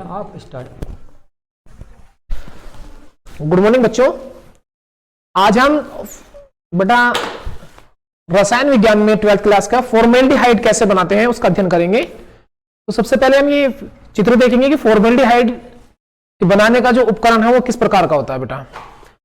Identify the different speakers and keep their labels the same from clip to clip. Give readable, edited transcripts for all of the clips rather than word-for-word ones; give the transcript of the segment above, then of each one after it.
Speaker 1: आप start.
Speaker 2: Good morning बच्चों। आज हम बेटा रसायन विज्ञान में 12th क्लास का फॉर्मेल्डिहाइड कैसे बनाते हैं उसका अध्ययन करेंगे। तो सबसे पहले हम ये चित्र देखेंगे कि फॉर्मेल्डिहाइड बनाने का जो उपकरण है वो किस प्रकार का होता है बेटा।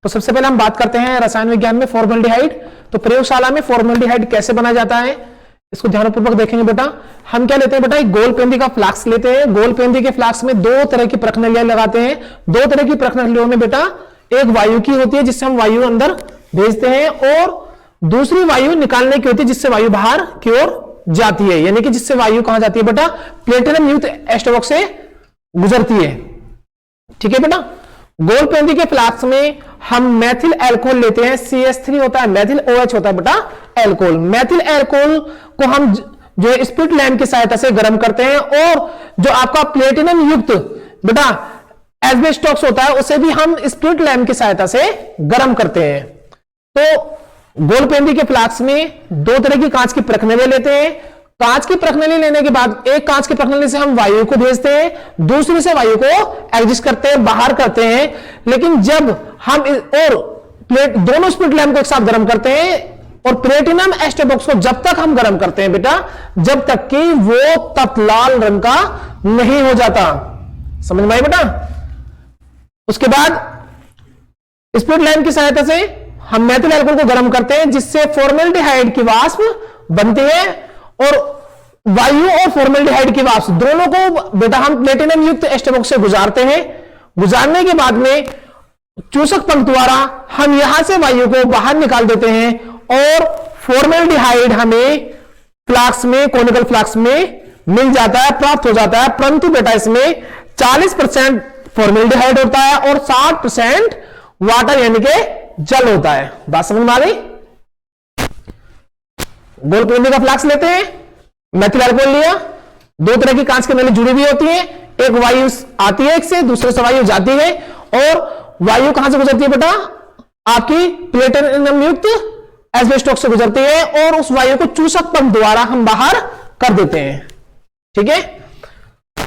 Speaker 2: तो सबसे पहले हम बात करते हैं रसायन विज्ञान में फॉर्मेल्डिहाइड। तो प्रयोगशाला में फॉर्मेल्डिहाइड कैसे बनाया जाता है इसको ध्यानपूर्वक देखेंगे बेटा। हम क्या लेते हैं बेटा, एक गोल पेंदी का फ्लास्क लेते हैं। गोल पेंदी के फ्लास्क में दो तरह की प्रखनलियां लगाते हैं। दो तरह की प्रखनलियों में बेटा एक वायु की होती है जिससे हम वायु अंदर भेजते हैं, और दूसरी वायु निकालने की होती है जिससे वायु बाहर की ओर जाती है, यानी कि जिससे वायु कहां जाती है बेटा, प्लेटिनम युक्त एस्टोबॉक्स से गुजरती है। ठीक है बेटा। गोल पेंदी के फ्लास्क में हम मैथिल एल्कोहल लेते हैं। CH3 होता है, मैथिल OH होता है बेटा एल्कोहल। मैथिल एल्कोहल को हम जो है स्पिरिट लैंप की सहायता से गर्म करते हैं, और जो आपका प्लेटिनम युक्त बेटा एस्बेस्टॉक्स होता है उसे भी हम स्पिरिट लैंप की सहायता से गर्म करते हैं। तो गोल पेंदी के फ्लास्क में दो तरह की कांच की प्रखनली लेते हैं। कांच की प्रखनली लेने के बाद एक कांच की प्रखनली से हम वायु को भेजते हैं, दूसरी से वायु को एग्जिस्ट करते हैं, बाहर करते हैं। लेकिन जब हम दोनों स्पिरिट लैंप को एक साथ गर्म करते हैं, और प्लेटिनम एस्टोबॉक्स को जब तक हम गर्म करते हैं बेटा, जब तक कि वो तप लाल रंग का नहीं हो जाता। समझ में आई बेटा। उसके बाद स्पिरिट लैंप की सहायता से हम मैथिल एल्कोहल को गर्म करते हैं जिससे फॉर्मेल्डिहाइड की वाष्प बनती है, और वायु और फॉर्मेल्डिहाइड की वाष्प दोनों को बेटा हम प्लेटिनम युक्त एस्टोबॉक्स से गुजारते हैं। गुजारने के बाद में चूसक पंख द्वारा हम यहां से वायु को बाहर निकाल देते हैं, और फॉर्मेल्डिहाइड हमें फ्लास्क में, कोनिकल फ्लास्क में मिल जाता है, प्राप्त हो जाता है। परंतु बेटा इसमें 40% फॉर्मेल्डिहाइड होता है और 60% वाटर यानी कि जल होता है। बात समझ में आ गई। गोल पेंदी का फ्लास्क लेते हैं, मैथिल एल्कोहल लिया, दो तरह की कांच की नली जुड़ी हुई होती है, एक वायु आती है एक से, दूसरे से वायु जाती है, और वायु कहां से गुजरती है बेटा, आपकी प्लेटिनम युक्त एस्बेस्टॉक्स से गुजरती है, और उस वायु को चूसक पंख द्वारा हम बाहर कर देते हैं। ठीक है।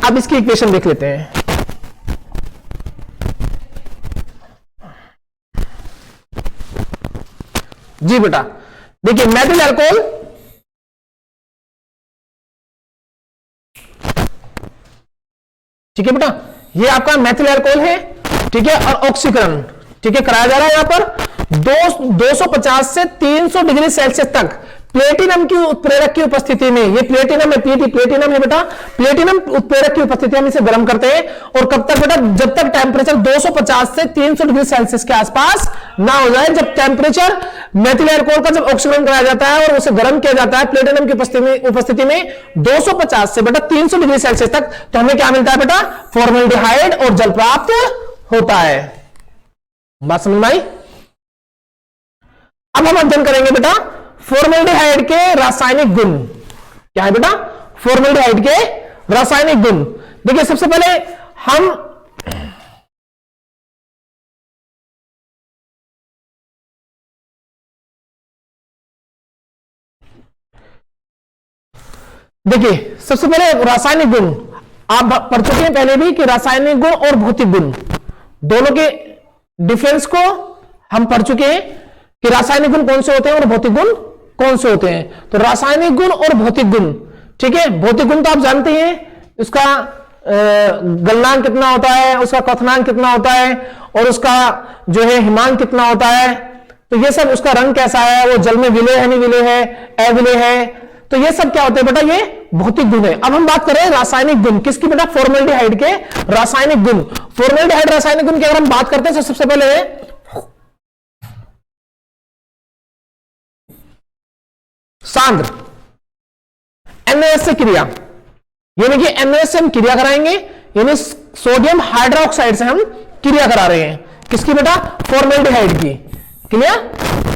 Speaker 2: अब इसकी इक्वेशन देख लेते हैं। जी बेटा देखिए, मैथिल एल्कोहल ठीक है बेटा, ये आपका मैथिल एल्कोहल है। ठीक है। और ऑक्सीकरण ठीक है कराया जा रहा है यहां पर 250 से 300 डिग्री सेल्सियस तक प्लेटिनम की उत्प्रेरक की उपस्थिति में, ये प्लेटिनम है, पीटी प्लेटिनम है बेटा, प्लेटिनम उत्प्रेरक की उपस्थिति में इसे गर्म करते हैं। और कब तक बेटा, जब तक टेंपरेचर 250 से 300 डिग्री सेल्सियस के आसपास ना हो जाए। जब टेंपरेचर मैथिल एल्कोहल का जब ऑक्सीकरण कराया जाता है और उसे गर्म किया जाता है प्लेटिनम की उपस्थिति में 250 से बेटा 300 डिग्री सेल्सियस तक, तो हमें क्या मिलता है बेटा, फॉर्मेल्डिहाइड और जल प्राप्त होता है। बात समझ में आई। अब हम अध्ययन करेंगे बेटा फॉर्मेल्डिहाइड के रासायनिक गुण। क्या है बेटा, फॉर्मेल्डिहाइड के रासायनिक गुण। देखिए सबसे पहले हम देखिए सबसे पहले रासायनिक गुण आप पढ़ चुके हैं पहले भी कि रासायनिक गुण और भौतिक गुण दोनों के डिफरेंस को हम पढ़ चुके हैं कि रासायनिक गुण कौन से होते हैं और भौतिक गुण कौन से होते हैं। तो रासायनिक गुण और भौतिक गुण, ठीक है। भौतिक गुण तो आप जानते हैं, उसका गलनांक कितना होता है, उसका क्वथनांक कितना होता है, और उसका जो है हिमांक कितना होता है। तो ये सब, उसका रंग कैसा है, वो जल में विलेय है नहीं विलेय है, अविलेय है, तो ये सब क्या होते हैं बेटा, ये भौतिक गुण है। अब हम बात करें रासायनिक गुण किसकी बेटा, फॉर्मेल्डिहाइड के रासायनिक गुण। फॉर्मेल्डिहाइड रासायनिक गुण की अगर हम बात करते हैं सबसे पहले सांद्र NaOH से क्रिया, यानी कि NaOH से हम क्रिया कराएंगे, यानी सोडियम हाइड्रोक्साइड से हम क्रिया करा रहे हैं किसकी बेटा, फॉर्मेल्डिहाइड की। क्लियर।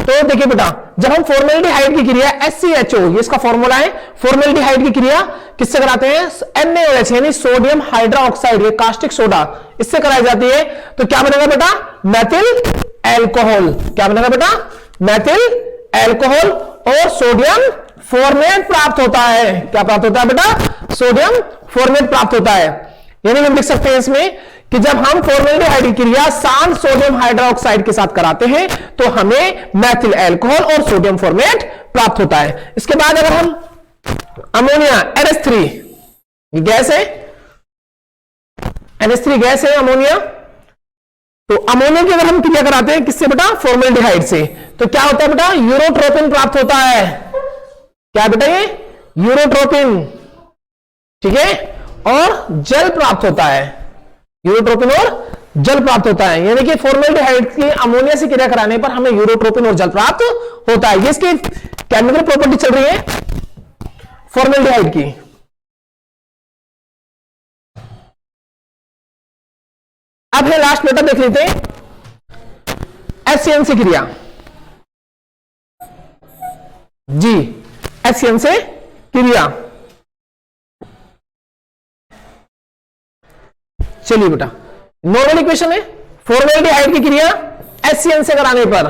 Speaker 2: तो देखिए बेटा, जब हम फॉर्मेल्डिहाइड की क्रिया SCHO, ये इसका फॉर्मूला है, फॉर्मेल्डिहाइड की क्रिया किससे कराते हैं, NaOH यानी सोडियम हाइड्रोक्साइड, ये कास्टिक सोडा, इससे कराई जाती है। तो क्या बनेगा बेटा, मैथिल एल्कोहल। क्या बनेगा बेटा, मैथिल एल्कोहल, और सोडियम फॉर्मेट प्राप्त होता है। क्या प्राप्त होता है बेटा, सोडियम फॉर्मेट प्राप्त होता है। यानी हम लिख सकते हैं इसमें कि जब हम फॉर्मेल्डिहाइड की क्रिया सांड सोडियम हाइड्रोक्साइड के साथ कराते हैं तो हमें मैथिल अल्कोहल और सोडियम फॉर्मेट प्राप्त होता है। इसके बाद अगर हम अमोनिया NH3 गैस है, NH3 गैस है अमोनिया, तो अमोनिया की अगर हम क्रिया कराते हैं किससे बेटा, फॉर्मेल्डिहाइड से, तो क्या होता है बेटा, यूरोट्रोपिन प्राप्त होता है। क्या बेटा, ये यूरोट्रोपिन, ठीक है, और जल प्राप्त होता है, यूरोट्रोपिन और जल प्राप्त होता है। यानी कि फॉर्मेल्डिहाइड की अमोनिया से क्रिया कराने पर हमें यूरोट्रोपिन और जल प्राप्त होता है। ये इसकी केमिकल प्रॉपर्टी चल रही है फॉर्मेल्डिहाइड की। अब है लास्ट बेटा, देख लेते हैं HCN से क्रिया। जी, HCN से क्रिया, चलिए बेटा, नॉर्मल इक्वेशन है, फॉर्मेल्डिहाइड की क्रिया HCN से कराने पर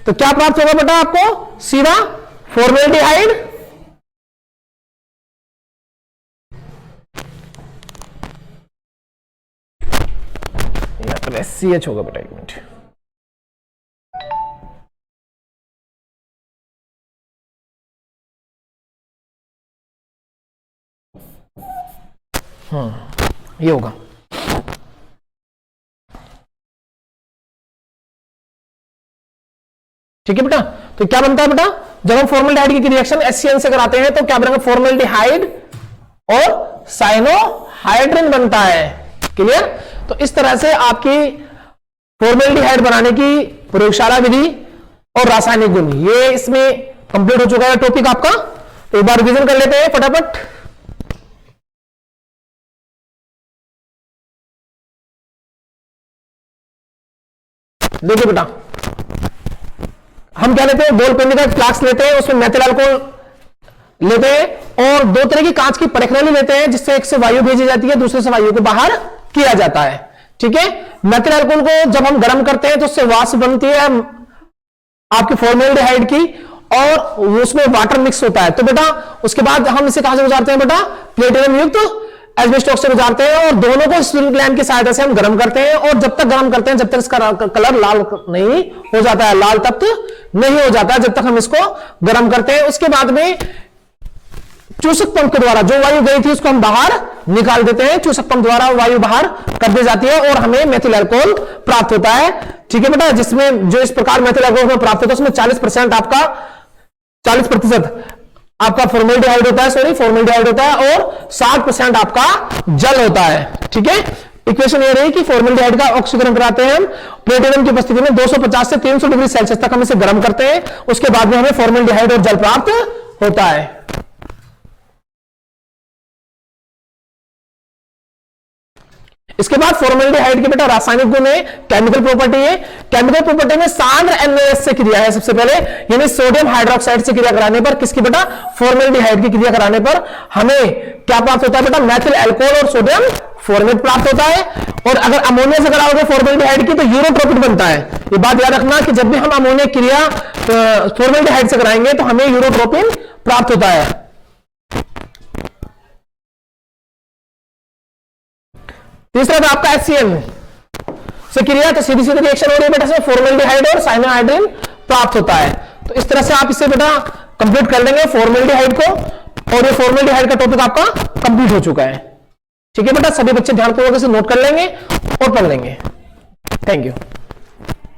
Speaker 2: तो क्या प्राप्त होगा बेटा आपको, सीधा फॉर्मेल्डिहाइड या तो SCH होगा बेटा, एक मिनट, ये होगा। ठीक है बेटा, तो क्या बनता है बेटा, जब हम फॉर्मेल्डिहाइड की रिएक्शन HCN से कराते हैं तो क्या बनेगा, फॉर्मेल्डिहाइड और साइनोहाइड्रिन बनता है। क्लियर। तो इस तरह से आपकी फॉर्मेल्डिहाइड बनाने की प्रयोगशाला विधि और रासायनिक गुण ये इसमें कंप्लीट हो चुका है टॉपिक आपका। तो एक बार रिवीजन कर लेते हैं फटाफट। देखिए बेटा, हम क्या लेते हैं, बॉल पेन का फ्लास्क लेते हैं, उसमें मेथिल अल्कोहल लेते हैं और दो तरह की कांच की परखनली लेते हैं, जिससे एक से वायु भेजी जाती है, दूसरे से वायु को बाहर किया जाता है। ठीक है। मेथिल अल्कोहल को जब हम गर्म करते हैं तो उससे वाष्प बनती है आपकी फॉर्मेल्डिहाइड की और उसमें वाटर मिक्स होता है। तो बेटा उसके बाद हम इसे कहां से गुजारते हैं बेटा, प्लेटिनम युक्त एस्बेस्टॉस से गुजारते हैं और दोनों को स्प्रिंग लैंप की सहायता से हम गर्म करते हैं और जब तक गर्म करते हैं जब तक इसका कलर लाल नहीं हो जाता है, लाल तक नहीं हो जाता है जब तक हम इसको गर्म करते हैं। उसके बाद में चूसक पंप के द्वारा जो वायु गई थी उसको हम बाहर निकाल देते हैं, चूसक पंप द्वारा वायु बाहर कर दी जाती है और हमें मेथिल अल्कोहल प्राप्त होता है। ठीक है बेटा, जिसमें जो इस प्रकार मेथिल अल्कोहल प्राप्त होता है उसमें 40% आपका 40% आपका फॉर्मेल्डिहाइड होता है, सॉरी फॉर्मेल्डिहाइड होता है और 60% आपका जल होता है। ठीक है। इक्वेशन ये रही कि फॉर्मेल्डिहाइड का ऑक्सीकरण कराते हैं हम प्लेटिनम की उपस्थिति में 250 से 300 डिग्री सेल्सियस तक हम इसे गर्म करते हैं, उसके बाद में हमें फॉर्मेल्डिहाइड और जल प्राप्त होता है। इसके बाद फॉर्मेल्डिहाइड के बेटा रासायनिक गुण है, केमिकल प्रॉपर्टी है। केमिकल प्रॉपर्टी में सांद्र NaOH से क्रिया है सबसे पहले, यानी सोडियम हाइड्रोक्साइड से क्रिया कराने पर किसकी बेटा, फॉर्मेल्डिहाइड की क्रिया कराने पर हमें क्या प्राप्त होता है बेटा, मेथिल अल्कोहल और सोडियम फॉर्मेट प्राप्त होता है। और अगर अमोनिया से कराओगे फॉर्मेल्डिहाइड की तो यूरोट्रोपिन बनता है। ये बात याद रखना कि जब भी हम अमोनिया क्रिया फॉर्मेल्डिहाइड से कराएंगे तो हमें यूरोट्रोपिन प्राप्त होता है। तीसरा था आपका HCN से क्रिया, तो सीधी सीधी रिएक्शन हो रही है बेटा, से फॉर्मेल्डिहाइड और साइनोहाइड्रिन प्राप्त होता है। तो इस तरह से आप इसे बेटा कंप्लीट कर लेंगे फॉर्मेल्डिहाइड को, और ये फॉर्मेल्डिहाइड का टॉपिक आपका कंप्लीट हो चुका है। ठीक है बेटा, सभी बच्चे ध्यानपूर्वक इसे नोट कर लेंगे और पढ़ लेंगे। Thank you.